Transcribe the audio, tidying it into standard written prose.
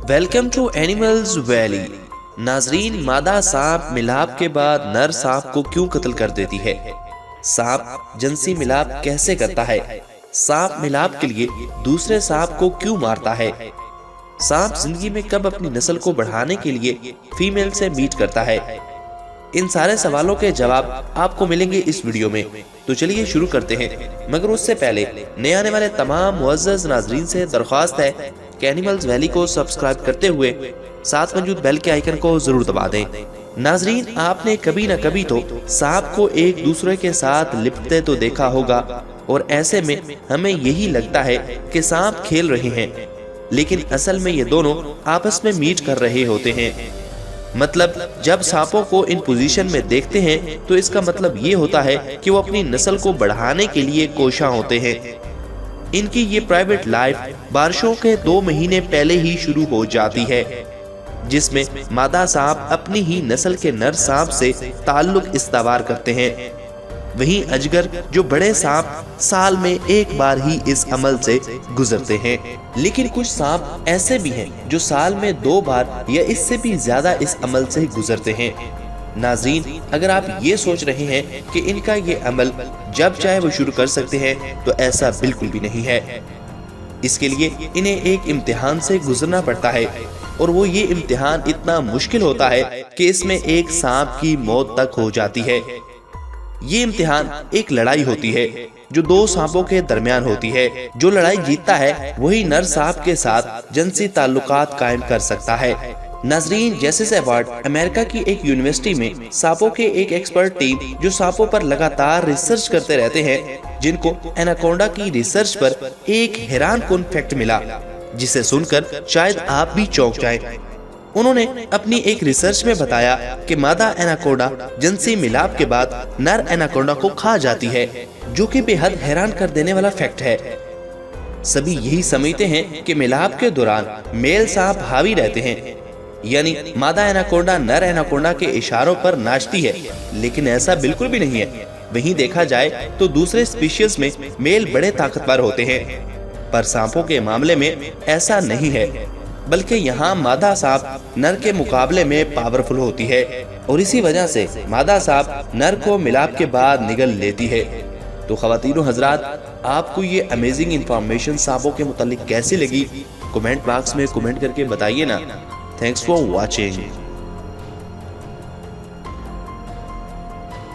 Welcome to animals valley. नाजरीन, मादा सांप मिलाप के बाद नर सांप को क्यों कत्ल कर देती है? सांप जिनसी मिलाप कैसे करता है? सांप मिलाप के लिए दूसरे सांप को क्यों मारता है? सांप जिंदगी में कब अपनी नस्ल को बढ़ाने के लिए फीमेल से मीट करता है? इन सारे सवालों के जवाब आपको मिलेंगे इस वीडियो में। तो चलिए शुरू करते हैं, मगर उससे पहले नए आने वाले तमाम मुअज़्ज़ज़ नाज़रीन से दरख्वास्त है कि एनिमल्स वैली को सब्सक्राइब करते हुए साथ मौजूद बेल के आइकन को जरूर दबा दें। नाज़रीन, आपने कभी न कभी तो सांप को एक दूसरे के साथ लिपटते तो देखा होगा, और ऐसे में हमें यही लगता है कि सांप खेल रहे हैं, लेकिन असल में ये दोनों आपस में मीट कर रहे होते हैं। मतलब जब सांपों को इन पोजीशन में देखते हैं तो इसका मतलब ये होता है कि वो अपनी नस्ल को बढ़ाने के लिए कोशां होते हैं। इनकी ये प्राइवेट लाइफ बारिशों के 2 महीने पहले ही शुरू हो जाती है, जिसमें मादा सांप अपनी ही नस्ल के नर सांप से ताल्लुक इस्तावार करते हैं। वहीं अजगर जो बड़े सांप साल में एक बार ही इस अमल से गुजरते हैं। लेकिन कुछ सांप ऐसे भी हैं जो साल में 2 बार या इससे भी ज्यादा इस अमल से गुजरते हैं। नाज़रीन, अगर आप ये सोच रहे हैं कि इनका ये अमल जब चाहे वो शुरू कर सकते हैं, तो ऐसा बिल्कुल भी नहीं है। इसके लिए इन्हें एक इम्तिहान से गुजरना पड़ता है, और वो ये इम्तिहान इतना मुश्किल होता है कि इसमें एक सांप की मौत तक हो जाती है। ये इम्तिहान एक लड़ाई होती है जो 2 सांपों के दरमियान होती है। जो लड़ाई जीतता है वही नर सांप के साथ जिनसी ताल्लुकात कायम कर सकता है। नाज़रीन, जेसिस अवार्ड अमेरिका की एक यूनिवर्सिटी में सांपों के एक एक्सपर्ट टीम जो सांपों पर लगातार रिसर्च करते रहते हैं, जिनको एनाकोंडा की रिसर्च पर एक हैरानकुन फैक्ट मिला, जिसे सुनकर शायद आप भी चौंक जाएं। उन्होंने अपनी एक रिसर्च में बताया कि मादा एनाकोंडा जिनसी मिलाप के बाद नर एनाकोंडा को खा जाती है, जो कि बेहद हैरान कर देने वाला फैक्ट है। सभी यही समझते हैं कि मिलाप के दौरान मेल सांप हावी रहते हैं, यानी मादा एनाकोंडा नर एनाकोंडा के इशारों पर नाचती है, लेकिन ऐसा बिल्कुल भी नहीं है। वहीं देखा जाए तो दूसरे स्पीशीज में मेल बड़े ताकतवर होते हैं, पर सांपों के मामले में ऐसा नहीं है, बल्कि यहाँ मादा सांप नर के मुकाबले में पावरफुल होती है, और इसी वजह से मादा सांप नर को मिलाप के बाद निगल लेती है। तो ख़वातीन और हज़रात, आपको ये अमेजिंग इंफॉर्मेशन सांपों के मुतालिक कैसी लगी? कमेंट बॉक्स में कमेंट करके बताइए ना। Thanks for watching.